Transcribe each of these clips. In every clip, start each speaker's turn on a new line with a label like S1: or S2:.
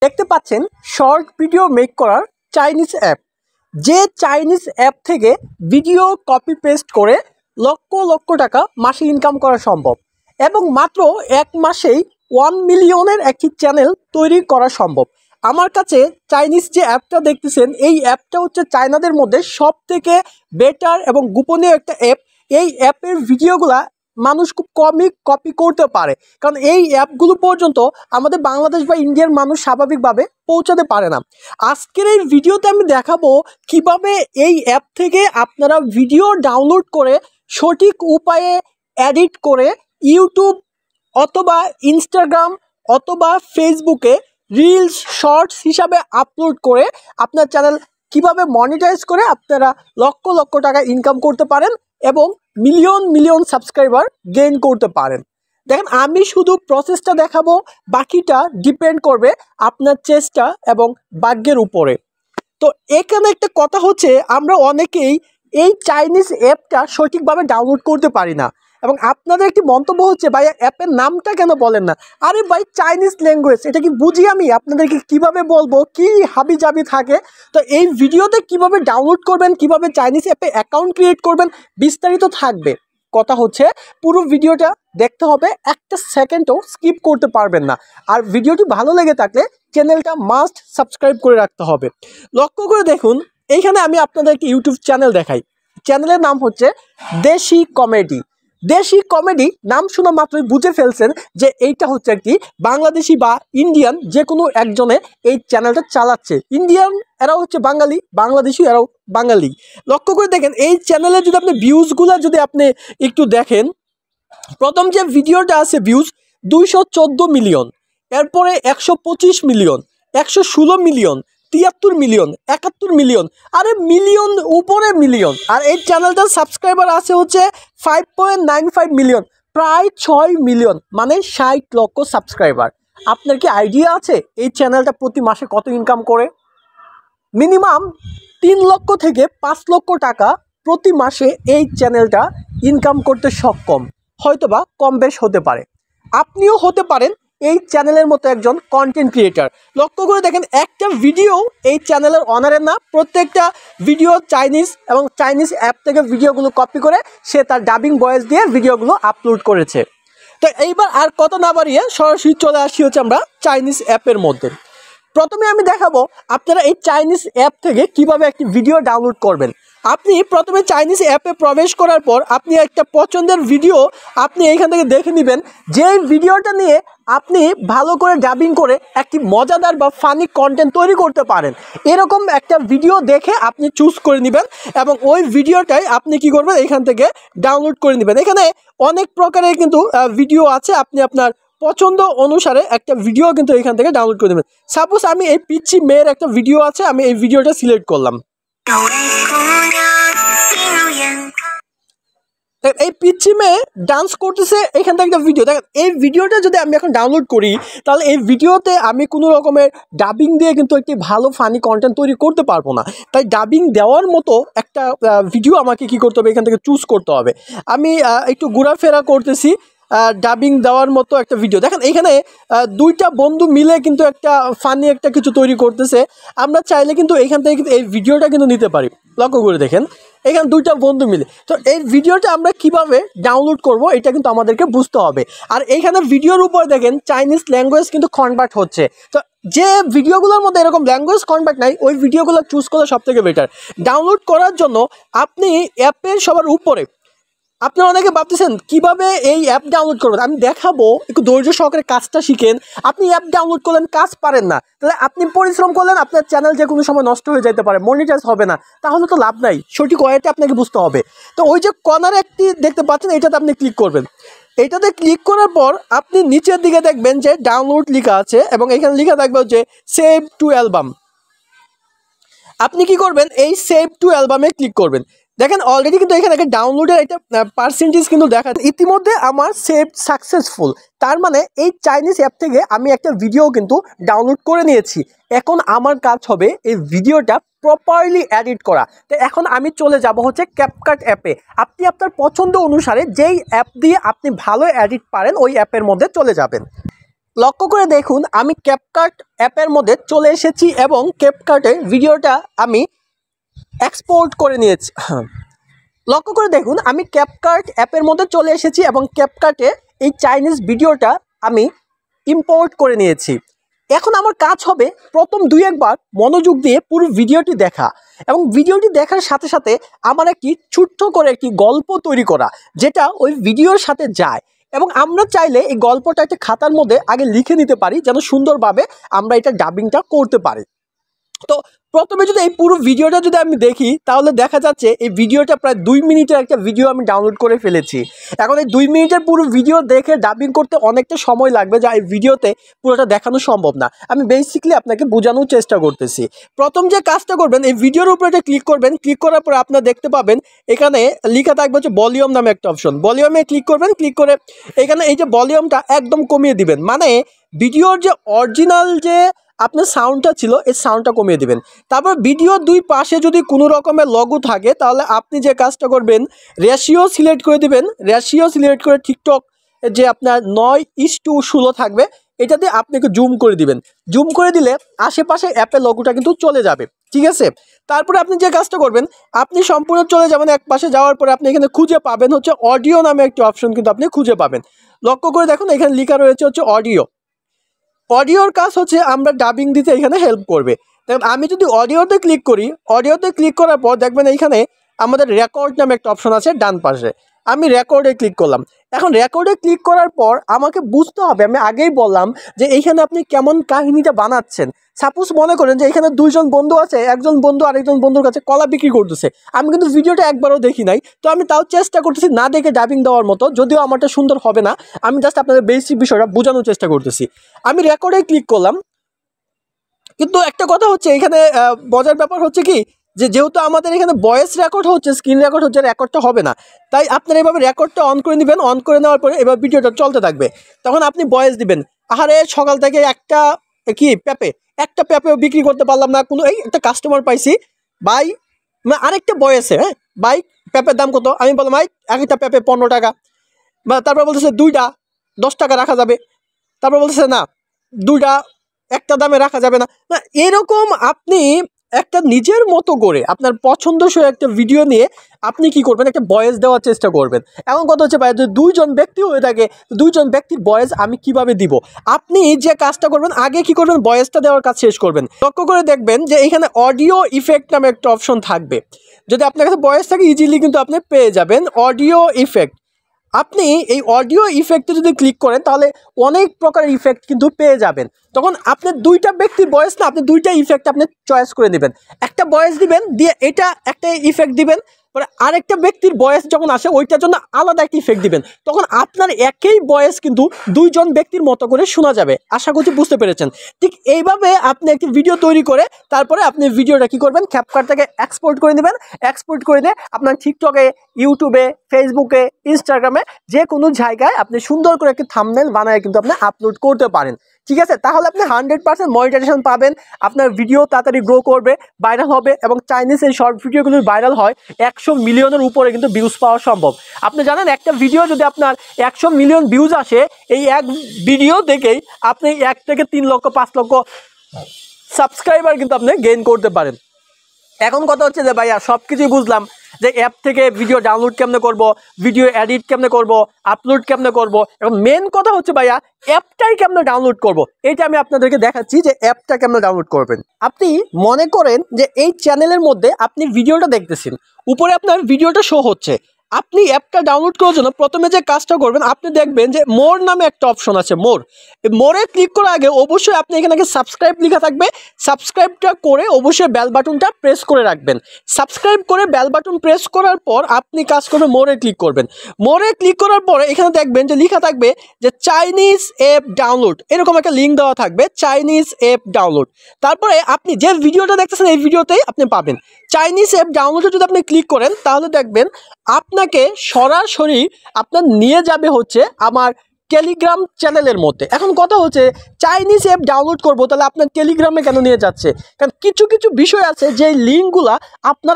S1: দেখতে পাচ্ছেন short video make করার চাইনিজ অ্যাপ। যে চাইনিজ অ্যাপ থেকে ভিডিও কপি পেস্ট করে লক্ষ লক্ষ টাকা মাসে ইনকাম করা সম্ভব এবং মাত্র এক মাসেই 1 মিলিয়নের একটি চ্যানেল তৈরি করা সম্ভব। আমার কাছে চাইনিজ যে অ্যাপটা দেখতেছেন, এই অ্যাপটা হচ্ছে চায়নাদের মধ্যে সব থেকে বেটার এবং গোপনীয় একটা অ্যাপ। এই অ্যাপের ভিডিওগুলা মানুষ খুব কমই কপি করতে পারে, কারণ এই অ্যাপগুলো পর্যন্ত আমাদের বাংলাদেশ বা ইন্ডিয়ার মানুষ স্বাভাবিকভাবে পৌঁছাতে পারে না। আজকের এই ভিডিওতে আমি দেখাবো কিভাবে এই অ্যাপ থেকে আপনারা ভিডিও ডাউনলোড করে সঠিক উপায়ে এডিট করে ইউটিউব অথবা ইনস্টাগ্রাম অথবা ফেসবুকে রিলস শর্টস হিসাবে আপলোড করে আপনার চ্যানেল কিভাবে মনিটাইজ করে আপনারা লক্ষ লক্ষ টাকা ইনকাম করতে পারেন এবং মিলিয়ন মিলিয়ন সাবস্ক্রাইবার গেইন করতে পারেন। দেখেন, আমি শুধু প্রসেসটা দেখাবো, বাকিটা ডিপেন্ড করবে আপনার চেষ্টা এবং ভাগ্যের উপরে। তো এখানে একটা কথা হচ্ছে, আমরা অনেকেই এই চাইনিজ অ্যাপটা সঠিকভাবে ডাউনলোড করতে পারি না এবং আপনাদের একটি মন্তব্য হচ্ছে, ভাই অ্যাপের নামটা কেন বলেন না? আরে ভাই, চাইনিজ ল্যাঙ্গুয়েজ, এটা কি বুঝি আমি? আপনাদেরকে কিভাবে বলবো, কি হাবি জাবি থাকে। তো এই ভিডিওতে কিভাবে ডাউনলোড করবেন, কিভাবে চাইনিজ অ্যাপে অ্যাকাউন্ট ক্রিয়েট করবেন, বিস্তারিত থাকবে। কথা হচ্ছে পুরো ভিডিওটা দেখতে হবে, একটা সেকেন্ডও স্কিপ করতে পারবেন না। আর ভিডিওটি ভালো লেগে থাকলে চ্যানেলটা মাস্ট সাবস্ক্রাইব করে রাখতে হবে। লক্ষ্য করে দেখুন, এইখানে আমি আপনাদেরকে ইউটিউব চ্যানেল দেখাই। চ্যানেলের নাম হচ্ছে দেশি কমেডি। দেশি কমেডি নাম শোনা মাত্রই বুঝে ফেলছেন যে এইটা হচ্ছে একটি বাংলাদেশি বা ইন্ডিয়ান যে কোনো একজনে এই চ্যানেলটা চালাচ্ছে। ইন্ডিয়ান এরাও হচ্ছে বাঙালি, বাংলাদেশি এরাও বাঙালি। লক্ষ্য করে দেখেন, এই চ্যানেলে যদি আপনি ভিউজগুলো যদি আপনি একটু দেখেন, প্রথম যে ভিডিওটা আছে ভিউজ 214 মিলিয়ন, এরপরে 125 মিলিয়ন, 116 মিলিয়ন, 73 মিলিয়ন, 71 মিলিয়ন, আরে মিলিয়ন উপরে মিলিয়ন। আর এই চ্যানেলটার সাবস্ক্রাইবার আছে হচ্ছে 5.95 মিলিয়ন, প্রায় 6 মিলিয়ন, মানে 60 লক্ষ সাবস্ক্রাইবার। আপনার কি আইডিয়া আছে এই চ্যানেলটা প্রতি মাসে কত ইনকাম করে? মিনিমাম 3 লক্ষ থেকে 5 লক্ষ টাকা প্রতি মাসে এই চ্যানেলটা ইনকাম করতে সক্ষম। হয়তোবা কম বেশ হতে পারে, আপনিও হতে পারেন এই চ্যানেলের মতো একজন কন্টেন্ট ক্রিয়েটার। লক্ষ্য করে দেখেন, একটা ভিডিও এই চ্যানেলের অনারের না, প্রত্যেকটা ভিডিও চাইনিজ এবং চাইনিজ অ্যাপ থেকে ভিডিওগুলো কপি করে সে তার ডাবিং ভয়েস দিয়ে ভিডিওগুলো আপলোড করেছে। তো এইবার আর কথা না বাড়িয়ে সরাসরি চলে আসি হচ্ছে আমরা চাইনিজ অ্যাপের মধ্যে। প্রথমে আমি দেখাবো আপনারা এই চাইনিজ অ্যাপ থেকে কিভাবে একটি ভিডিও ডাউনলোড করবেন। আপনি প্রথমে চাইনিজ অ্যাপে প্রবেশ করার পর আপনি একটা পছন্দের ভিডিও আপনি এইখান থেকে দেখে নেবেন, যে ভিডিওটা নিয়ে আপনি ভালো করে ডাবিং করে একটি মজাদার বা ফানি কন্টেন্ট তৈরি করতে পারেন। এরকম একটা ভিডিও দেখে আপনি চুজ করে নেবেন এবং ওই ভিডিওটাই আপনি কি করবেন, এখান থেকে ডাউনলোড করে নেবেন। এখানে অনেক প্রকারের কিন্তু ভিডিও আছে, আপনি আপনার পছন্দ অনুসারে একটা ভিডিও কিন্তু এখান থেকে ডাউনলোড করে নেবেন। সাপোজ আমি এই পিচ্ছি মেয়ের একটা ভিডিও আছে, আমি এই ভিডিওটা সিলেক্ট করলাম। এই পিচ্ছি মেয়ে ডান্স করতেছে, এখান থেকে একটা ভিডিও দেখেন। এই ভিডিওটা যদি আমি এখন ডাউনলোড করি, তাহলে এই ভিডিওতে আমি কোনো রকমের ডাবিং দিয়ে কিন্তু একটি ভালো ফানি কন্টেন্ট তৈরি করতে পারবো না। তাই ডাবিং দেওয়ার মতো একটা ভিডিও আমাকে কি করতে হবে, এখান থেকে চুজ করতে হবে। আমি একটু ঘোরাফেরা করতেছি, ডাবিং দেওয়ার মতো একটা ভিডিও দেখেন। এখানে দুইটা বন্ধু মিলে কিন্তু একটা ফানি একটা কিছু তৈরি করতেছে। আমরা চাইলে কিন্তু এখান থেকে কিন্তু এই ভিডিওটা কিন্তু নিতে পারি। লক্ষ্য করে দেখেন, এখানে দুইটা বন্ধু মিলে। তো এই ভিডিওটা আমরা কিভাবে ডাউনলোড করব, এটা কিন্তু আমাদেরকে বুঝতে হবে। আর এইখানে ভিডিওর উপর দেখেন চাইনিজ ল্যাঙ্গুয়েজ কিন্তু কনভার্ট হচ্ছে। তো যে ভিডিওগুলোর মধ্যে এরকম ল্যাঙ্গুয়েজ কনভার্ট নাই, ওই ভিডিওগুলো চুজ করা সব থেকে বেটার। ডাউনলোড করার জন্য আপনি অ্যাপের সবার উপরে, আপনারা অনেকে ভাবতেছেন কিভাবে এই অ্যাপ ডাউনলোড করবেন, আমি দেখাবো। একটু ধৈর্য সহকারে কাজটা শিখেন। আপনি অ্যাপ ডাউনলোড করলেন, কাজ পারেন না, তাহলে আপনি পরিশ্রম করলেন, আপনার চ্যানেল যে কোনো সময় নষ্ট হয়ে যেতে পারে, মনিটাইজ হবে না, তাহলে তো লাভ নাই। সঠিক ওয়েটা আপনাকে বুঝতে হবে। তো ওই যে কর্নারে একটি দেখতে পাচ্ছেন, এটাতে আপনি ক্লিক করবেন। এইটাতে ক্লিক করার পর আপনি নিচের দিকে দেখবেন যে ডাউনলোড লেখা আছে এবং এখানে লেখা থাকবে যে সেভ টু অ্যালবাম। আপনি কি করবেন, এই সেভ টু অ্যালবামে ক্লিক করবেন। দেখেন অলরেডি কিন্তু এখানে একটা ডাউনলোডের একটা পার্সেন্টেজ কিন্তু দেখা, ইতিমধ্যে আমার সেভ সাকসেসফুল। তার মানে এই চাইনিজ অ্যাপ থেকে আমি একটা ভিডিও কিন্তু ডাউনলোড করে নিয়েছি। এখন আমার কাজ হবে এই ভিডিওটা প্রপারলি এডিট করা। তো এখন আমি চলে যাব হচ্ছে ক্যাপকাট অ্যাপে। আপনি আপনার পছন্দ অনুসারে যেই অ্যাপ দিয়ে আপনি ভালো এডিট পারেন ওই অ্যাপের মধ্যে চলে যাবেন। লক্ষ্য করে দেখুন আমি ক্যাপকাট অ্যাপের মধ্যে চলে এসেছি এবং ক্যাপকাটে ভিডিওটা আমি এক্সপোর্ট করে নিয়েছি। লক্ষ্য করে দেখুন আমি ক্যাপকাট অ্যাপের মধ্যে চলে এসেছি এবং ক্যাপকাটে এই চাইনিজ ভিডিওটা আমি ইম্পোর্ট করে নিয়েছি। এখন আমার কাজ হবে প্রথম 2-1 বার মনোযোগ দিয়ে পুরো ভিডিওটি দেখা এবং ভিডিওটি দেখার সাথে সাথে আমার একটি ছোট্ট করে একটি গল্প তৈরি করা, যেটা ওই ভিডিওর সাথে যায়। এবং আমরা চাইলে এই গল্পটা একটা খাতার মধ্যে আগে লিখে নিতে পারি, যেন সুন্দরভাবে আমরা এটা ডাবিংটা করতে পারি। তো প্রথমে যদি এই পুরো ভিডিওটা যদি আমি দেখি, তাহলে দেখা যাচ্ছে এই ভিডিওটা প্রায় 2 মিনিটের একটা ভিডিও আমি ডাউনলোড করে ফেলেছি। এখন এই 2 মিনিটের পুরো ভিডিও দেখে ডাবিং করতে অনেকটা সময় লাগবে, যা এই ভিডিওতে পুরোটা দেখানো সম্ভব না। আমি বেসিক্যালি আপনাকে বোঝানোর চেষ্টা করতেছি। প্রথম যে কাজটা করবেন, এই ভিডিওর উপরে একটা ক্লিক করবেন। ক্লিক করার পর আপনারা দেখতে পাবেন এখানে লেখা থাকবে হচ্ছে ভলিউম নামে একটা অপশন। ভলিউমে ক্লিক করবেন। ক্লিক করে এখানে এই যে ভলিউমটা একদম কমিয়ে দিবেন, মানে ভিডিওর যে অরিজিনাল যে আপনার সাউন্ডটা ছিল এই সাউন্ডটা কমিয়ে দিবেন। তারপর ভিডিওর 2 পাশে যদি কোনো রকমের লগো থাকে, তাহলে আপনি যে কাজটা করবেন রেশিও সিলেক্ট করে দিবেন। রেশিও সিলেক্ট করে টিকটক যে আপনার 9:16 থাকবে, এটাতে আপনাকে জুম করে দিবেন। জুম করে দিলে আশেপাশে অ্যাপের লগোটা কিন্তু চলে যাবে, ঠিক আছে। তারপরে আপনি যে কাজটা করবেন, আপনি সম্পূর্ণ চলে যাবেন এক পাশে। যাওয়ার পরে আপনি এখানে খুঁজে পাবেন হচ্ছে অডিও নামে একটি অপশন, কিন্তু আপনি খুঁজে পাবেন। লক্ষ্য করে দেখুন এখানে লেখা রয়েছে হচ্ছে অডিও। অডিওর কাজ হচ্ছে আমরা ডাবিং দিতে এখানে হেল্প করবে। আমি যদি অডিওতে ক্লিক করি, অডিওতে ক্লিক করার পর দেখবেন এইখানে আমাদের রেকর্ড নামে একটা অপশন আছে ডান পাশে। আমি রেকর্ডে ক্লিক করলাম। এখন রেকর্ডে ক্লিক করার পর আমাকে বুঝতে হবে, আমি আগেই বললাম যে এইখানে আপনি কেমন কাহিনীটা বানাচ্ছেন। সাপোজ মনে করেন যে এখানে 2 জন বন্ধু আছে, একজন বন্ধু আরেকজন বন্ধুর কাছে কলা বিক্রি করতেছে। আমি কিন্তু ভিডিওটা একবারও দেখি নাই, তো আমি তাও চেষ্টা করতেছি না দেখে ডাবিং দেওয়ার মতো, যদিও আমারটা সুন্দর হবে না। আমি জাস্ট আপনাদের বেসিক বিষয়টা বোঝানোর চেষ্টা করতেছি। আমি রেকর্ডে ক্লিক করলাম, কিন্তু একটা কথা হচ্ছে এখানে মজার ব্যাপার হচ্ছে কি, যেহেতু আমাদের এখানে ভয়েস রেকর্ড হচ্ছে, স্ক্রিন রেকর্ড হচ্ছে, রেকর্ডটা হবে না। তাই আপনারা এভাবে রেকর্ডটা অন করে নেবেন। অন করে নেওয়ার পরে এবার ভিডিওটা চলতে থাকবে, তখন আপনি ভয়েস দিবেন। আহারে সকাল থেকে একটা একটা পেঁপেও বিক্রি করতে পারলাম না, কোনো এই একটা কাস্টমার পাইছি ভাই, মানে আরেকটা ভয়েসে, হ্যাঁ ভাই পেঁপের দাম কত? আমি বললাম ভাই একটা পেঁপে 15 টাকা। বা তারপর বলতেছে 2টা 10 টাকা রাখা যাবে। তারপর বলতেছে না 2টা একটা দামে রাখা যাবে না। না, এরকম আপনি একটা নিজের মতো করে আপনার পছন্দসই একটা ভিডিও নিয়ে আপনি কি করবেন, একটা ভয়েস দেওয়ার চেষ্টা করবেন। এখন কথা হচ্ছে ভাই যদি 2 জন ব্যক্তি হয়ে থাকে, 2 জন ব্যক্তির ভয়েস আমি কিভাবে দিব? আপনি যে কাজটা করবেন, আগে কি করবেন, ভয়েসটা দেওয়ার কাজ শেষ করবেন। লক্ষ্য করে দেখবেন যে এখানে অডিও ইফেক্ট নামে একটা অপশন থাকবে। যদি আপনার কাছে ভয়েস থাকে ইজিলি কিন্তু আপনি পেয়ে যাবেন অডিও ইফেক্ট। আপনি এই অডিও ইফেক্টে যদি ক্লিক করেন, তাহলে অনেক প্রকারের ইফেক্ট কিন্তু পেয়ে যাবেন। তখন আপনি 2টা ব্যক্তির ভয়েস না, আপনি 2টা ইফেক্ট আপনি চয়েস করে নেবেন। একটা ভয়েস দিবেন, দিয়ে এটা একটা ইফেক্ট দিবেন, পরে আরেকটা ব্যক্তির ভয়েস যখন আসে ওইটার জন্য আলাদা একটা ইফেক্ট দিবেন। তখন আপনার একই ভয়েস কিন্তু 2 জন ব্যক্তির মতো করে শোনা যাবে। আশা করছি বুঝতে পেরেছেন। ঠিক এইভাবে আপনি একটি ভিডিও তৈরি করে তারপরে আপনি ভিডিওটা কি করবেন, ক্যাপকাট থেকে এক্সপোর্ট করে নেবেন। এক্সপোর্ট করে নিয়ে আপনার টিকটকে, ইউটিউবে, ফেসবুকে, ইনস্টাগ্রামে যে কোনো জায়গায় আপনি সুন্দর করে একটি থাম্বনেল বানায় কিন্তু আপনি আপলোড করতে পারেন, ঠিক আছে। তাহলে আপনি 100% মনিটাইজেশন পাবেন। আপনার ভিডিও তাড়াতাড়ি গ্রো করবে, ভাইরাল হবে। এবং চাইনিজ এই শর্ট ভিডিওগুলো ভাইরাল হয় 100 মিলিয়নের উপরে কিন্তু ভিউজ পাওয়া সম্ভব। আপনি জানেন একটা ভিডিও যদি আপনার 100 মিলিয়ন ভিউজ আসে, এই এক ভিডিও দেখেই আপনি 1 থেকে 3 লক্ষ 5 লক্ষ সাবস্ক্রাইবার কিন্তু আপনি গেইন করতে পারেন। এখন কথা হচ্ছে যে ভাইয়া সব কিছুই বুঝলাম, যে অ্যাপ থেকে ভিডিও ডাউনলোড কেমনে করব, ভিডিও এডিট কেমনে করব, আপলোড কেমনে করব। এখন মেন কথা হচ্ছে ভাইয়া অ্যাপটাই কেমনে ডাউনলোড করব, এটা আমি আপনাদেরকে দেখাচ্ছি যে অ্যাপটা কেমনে ডাউনলোড করবেন। আপনি মনে করেন যে এই চ্যানেলের মধ্যে আপনি ভিডিওটা দেখতেছেন, উপরে আপনার ভিডিওটা শো হচ্ছে। আপনি অ্যাপটা ডাউনলোড করার জন্য প্রথমে যে কাজটা করবেন, আপনি দেখবেন যে মোর নামে একটা অপশন আছে, মোরে ক্লিক করার আগে অবশ্যই আপনি এখানে সাবস্ক্রাইব লেখা থাকবে। সাবস্ক্রাইবটা করে অবশ্যই বেল বাটনটা প্রেস করে রাখবেন। সাবস্ক্রাইব করে বেল বাটন প্রেস করার পর আপনি কাজ করবেন মোরে ক্লিক করবেন। মোরে ক্লিক করার পরে এখানে দেখবেন যে লেখা থাকবে যে চাইনিজ অ্যাপ ডাউনলোড, এরকম একটা লিঙ্ক দেওয়া থাকবে, চাইনিজ অ্যাপ ডাউনলোড। তারপরে আপনি যে ভিডিওটা দেখতেছেন এই ভিডিওতেই আপনি পাবেন চাইনিজ অ্যাপ ডাউনলোডে। যদি আপনি ক্লিক করেন তাহলে দেখবেন আপনাকে সরাসরি আপনার নিয়ে যাবে হচ্ছে আমার টেলিগ্রাম চ্যানেলের মধ্যে। এখন কথা হচ্ছে চাইনিজ অ্যাপ ডাউনলোড করবো, তাহলে আপনার টেলিগ্রামে কেন নিয়ে যাচ্ছে? কারণ কিছু কিছু বিষয় আছে যে লিঙ্কগুলা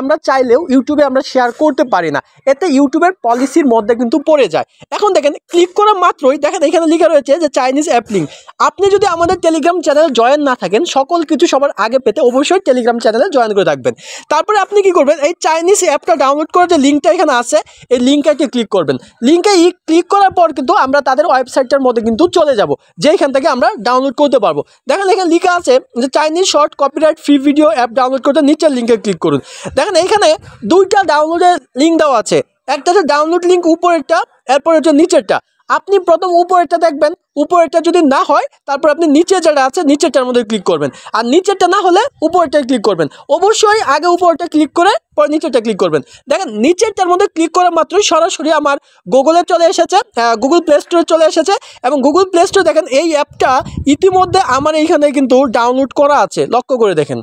S1: আমরা চাইলেও ইউটিউবে আমরা শেয়ার করতে পারি না, এতে ইউটিউবের পলিসির মধ্যে কিন্তু পড়ে যায়। এখন দেখেন ক্লিক করা মাত্রই দেখেন এখানে লেখা রয়েছে যে চাইনিজ অ্যাপ লিঙ্ক। আপনি যদি আমাদের টেলিগ্রাম চ্যানেলে জয়েন না থাকেন, সকল কিছু সবার আগে পেতে অবশ্যই টেলিগ্রাম চ্যানেলে জয়েন করে থাকবেন। তারপরে আপনি কি করবেন, এই চাইনিজ অ্যাপটা ডাউনলোড করার যে লিঙ্কটা এখানে আছে এই লিঙ্কে ক্লিক করবেন। লিঙ্কে ক্লিক করার পর কিন্তু আমরা তাদের ওয়েবসাইটটার মধ্যে কিন্তু চলে যাব, যেখান থেকে আমরা ডাউনলোড করতে পারবো। দেখেন এখানে লেখা আছে যে Chinese short copyright free video app download করতে নিচের লিঙ্কে ক্লিক করুন। দেখেন এইখানে দুইটা ডাউনলোডের লিঙ্ক দেওয়া আছে, একটা হচ্ছে ডাউনলোড লিঙ্ক উপরেরটা, এরপর হচ্ছে নিচেরটা। আপনি প্রথম উপরেরটা দেখবেন, উপরেরটা যদি না হয় তারপর আপনি নিচে যেটা আছে নিচেরটার মধ্যে ক্লিক করবেন, আর নিচেরটা না হলে উপরেরটায় ক্লিক করবেন। অবশ্যই আগে উপরেরটা ক্লিক করে পরে নিচেরটা ক্লিক করবেন। দেখেন নিচেরটার মধ্যে ক্লিক করা মাত্রই সরাসরি আমার গুগলে চলে এসেছে, গুগল প্লে স্টোরে চলে এসেছে। এবং গুগল প্লে স্টোরে দেখেন এই অ্যাপটা ইতিমধ্যে আমার এইখানে কিন্তু ডাউনলোড করা আছে, লক্ষ্য করে দেখেন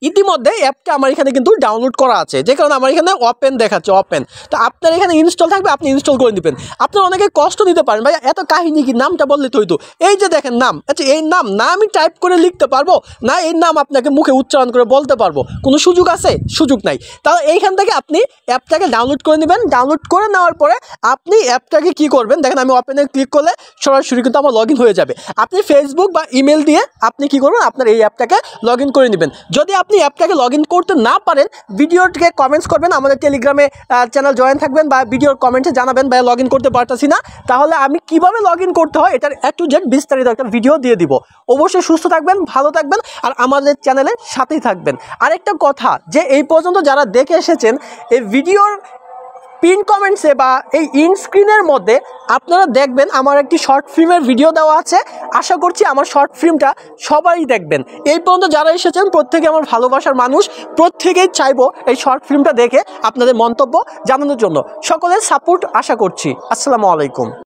S1: ইতিমধ্যে অ্যাপটা আমার এখানে কিন্তু ডাউনলোড করা আছে, যে কারণে আমার এখানে ওপেন দেখাচ্ছে, ওপেন। তো আপনার এখানে ইনস্টল থাকবে, আপনি ইনস্টল করে নেবেন। আপনার অনেকে কষ্ট দিতে পারেন, ভাই এত কাহিনী কি, নামটা বললে তো হইতো। এই যে দেখেন নাম, আচ্ছা এই নাম না আমি টাইপ করে লিখতে পারবো না, এই নাম আপনাকে মুখে উচ্চারণ করে বলতে পারবো, কোনো সুযোগ আছে? সুযোগ নাই। তাহলে এইখান থেকে আপনি অ্যাপটাকে ডাউনলোড করে নেবেন। ডাউনলোড করে নেওয়ার পরে আপনি অ্যাপটাকে কি করবেন, দেখেন আমি ওপেনে ক্লিক করলে সরাসরি কিন্তু আমার লগ ইন হয়ে যাবে। আপনি ফেসবুক বা ইমেল দিয়ে আপনি কি করবেন, আপনার এই অ্যাপটাকে লগ ইন করে নেবেন। যদি আপনি অ্যাপটাকে লগ ইন করতে না পারেন, ভিডিওটিকে কমেন্টস করবেন, আমাদের টেলিগ্রামে চ্যানেল জয়েন থাকবেন বা ভিডিওর কমেন্টে জানাবেন ভাই লগ ইন করতে পারতেছি না, তাহলে আমি কিভাবে লগ ইন করতে হয় এটার A to Z বিস্তারিত একটা ভিডিও দিয়ে দিব। অবশ্যই সুস্থ থাকবেন, ভালো থাকবেন, আর আমাদের চ্যানেলের সাথেই থাকবেন। আরেকটা কথা, যে এই পর্যন্ত যারা দেখে এসেছেন এই ভিডিওর পিন কমেন্টসে বা এই ইন স্ক্রিনের মধ্যে আপনারা দেখবেন আমার একটি শর্ট ফিল্মের ভিডিও দেওয়া আছে। আশা করছি আমার শর্ট ফিল্মটা সবাই দেখবেন। এই পর্যন্ত যারা এসেছেন প্রত্যেকে আমার ভালোবাসার মানুষ, প্রত্যেকেই চাইবো এই শর্ট ফিল্মটা দেখে আপনাদের মন্তব্য জানানোর জন্য। সকলের সাপোর্ট আশা করছি। আসসালামু আলাইকুম।